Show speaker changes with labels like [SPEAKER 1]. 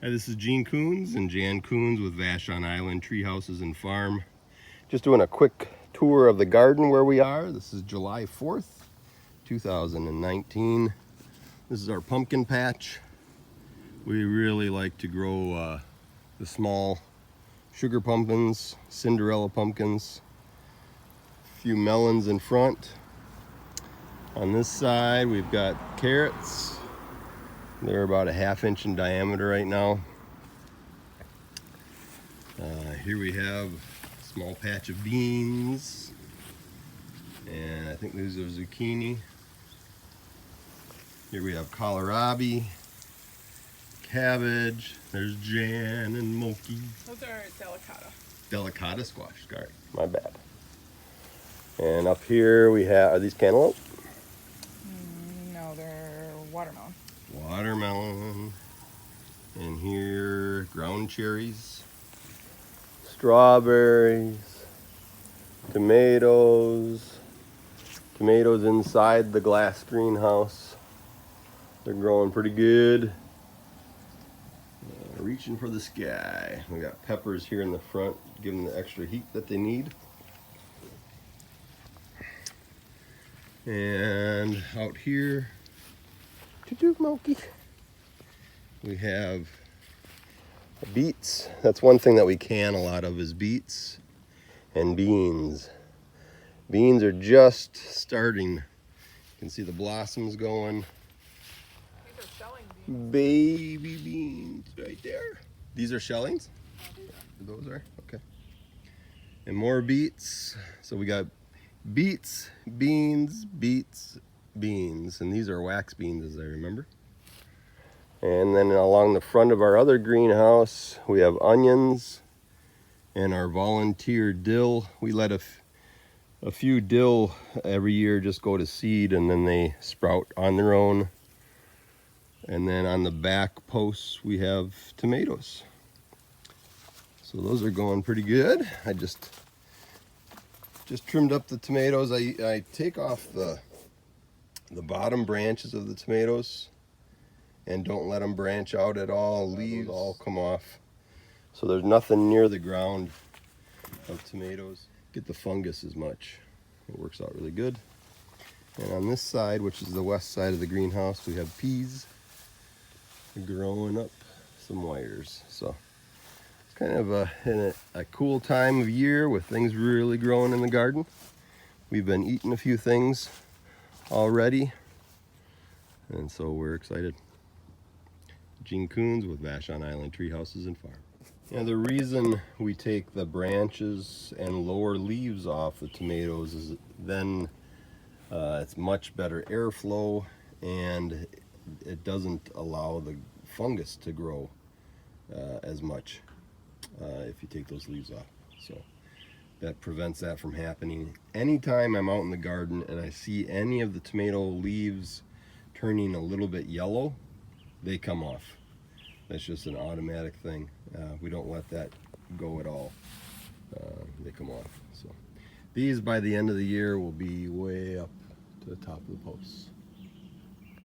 [SPEAKER 1] Hi, this is Gene Coons and Jan Coons with Vashon Island Tree Houses and Farm. Just doing a quick tour of the garden where we are. This is July 4th, 2019. This is our pumpkin patch. We really like to grow the small sugar pumpkins, Cinderella pumpkins, a few melons in front. On this side, we've got carrots. They're about a ½ inch in diameter right now. Here we have a small patch of beans, and I think these are zucchini. Here we have kohlrabi, cabbage. There's Jan and Moki.
[SPEAKER 2] Those are delicata.
[SPEAKER 1] Delicada squash, sorry, my bad. And up here we have, are these cantaloupe?
[SPEAKER 2] No, they're watermelon.
[SPEAKER 1] Watermelon. And here, ground cherries, strawberries, tomatoes inside the glass greenhouse. They're growing pretty good. Reaching for the sky. We got peppers here in the front, giving the extra heat that they need. And out here, we have beets. That's one thing that we can a lot of is beets and beans. Beans are just starting. You can see the blossoms going.
[SPEAKER 2] These are shelling beans.
[SPEAKER 1] Baby beans right there. These are shellings? Those are? Okay. And more beets. So we got beets, beans, beets, beans. And these are wax beans, as I remember. And then along the front of our other greenhouse, we have onions and our volunteer dill. We let a few dill every year just go to seed, and then they sprout on their own. And then on the back posts, we have tomatoes. So those are going pretty good. I just trimmed up the tomatoes. I take off the bottom branches of the tomatoes and don't let them branch out at all. Leaves all come off. So there's nothing near the ground of tomatoes. Get the fungus as much. It works out really good. And on this side, which is the west side of the greenhouse, we have peas growing up some wires. So it's kind of in a cool time of year with things really growing in the garden. We've been eating a few things already, and so we're excited. Gene Coons with Vashon Island Tree Houses and Farm. Yeah, the reason we take the branches and lower leaves off the tomatoes is then it's much better airflow, and it doesn't allow the fungus to grow as much if you take those leaves off. So that prevents that from happening. Anytime I'm out in the garden and I see any of the tomato leaves turning a little bit yellow, they come off. That's just an automatic thing. We don't let that go at all. They come off. So these, by the end of the year, will be way up to the top of the posts.